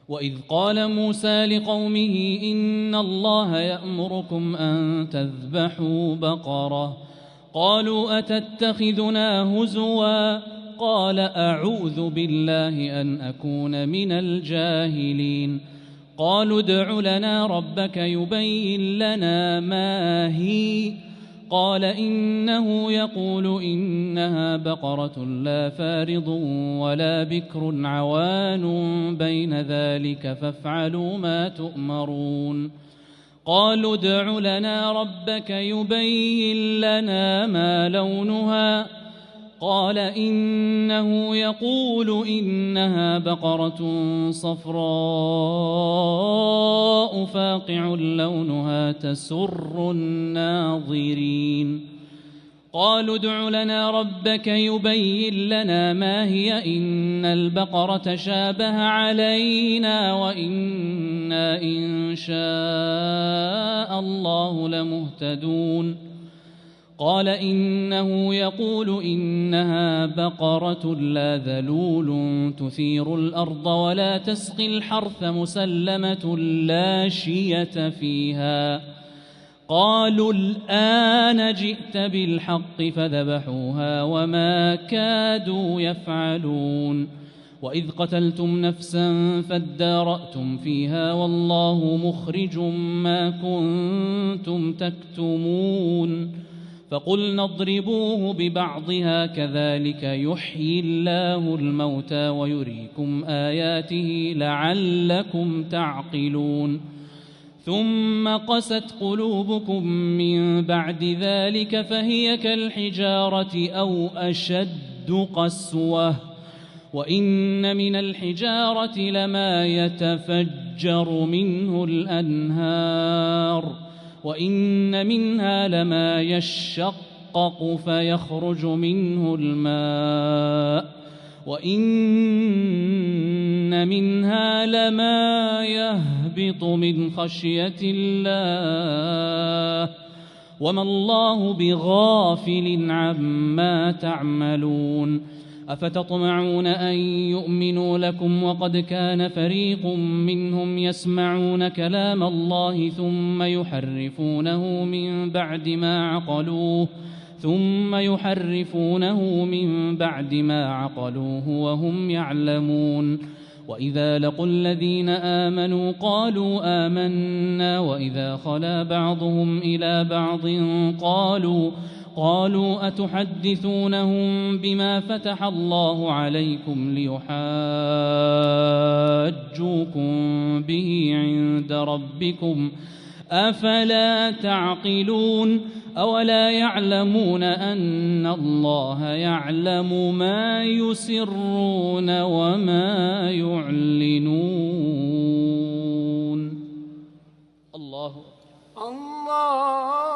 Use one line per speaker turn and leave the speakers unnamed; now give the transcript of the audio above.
وإذ قال موسى لقومه إن الله يأمركم أن تذبحوا بقرة قالوا أتتخذنا هزوا قال أعوذ بالله أن أكون من الجاهلين قالوا ادع لنا ربك يبين لنا ما هي قال إنه يقول إنها بقرة لا فارض ولا بكر عوان بين ذلك فافعلوا ما تؤمرون قالوا ادع لنا ربك يبين لنا ما لونها قال إنه يقول إنها بقرة صفراء فاقع لونها تسر الناظرين قالوا ادع لنا ربك يبين لنا ما هي إن البقرة شابه علينا وإنا إن شاء الله لمهتدون قال إنه يقول إنها بقرة لا ذلول تثير الأرض ولا تسقي الحرث مسلمة لا شية فيها قالوا الآن جئت بالحق فذبحوها وما كادوا يفعلون وإذ قتلتم نفسا فادارأتم فيها والله مخرج ما كنتم تكتمون فقلنا اضربوه ببعضها كذلك يحيي الله الموتى ويريكم آياته لعلكم تعقلون ثم قست قلوبكم من بعد ذلك فهي كالحجارة أو أشد قسوة وإن من الحجارة لما يتفجر منه الأنهار وإن منها لما يشقق فيخرج منه الماء وإن منها لما يهبط من خشية الله وما الله بغافل عما تعملون أفتطمعون أن يؤمنوا لكم وقد كان فريق منهم يسمعون كلام الله ثم يحرفونه من بعد ما عقلوه وهم يعلمون وإذا لقوا الذين آمنوا قالوا آمنا وإذا خلا بعضهم إلى بعض قالوا أتحدثونهم بما فتح الله عليكم ليحاجوكم به عند ربكم أفلا تعقلون أولا يعلمون أن الله يعلم ما يسرون وما يعلنون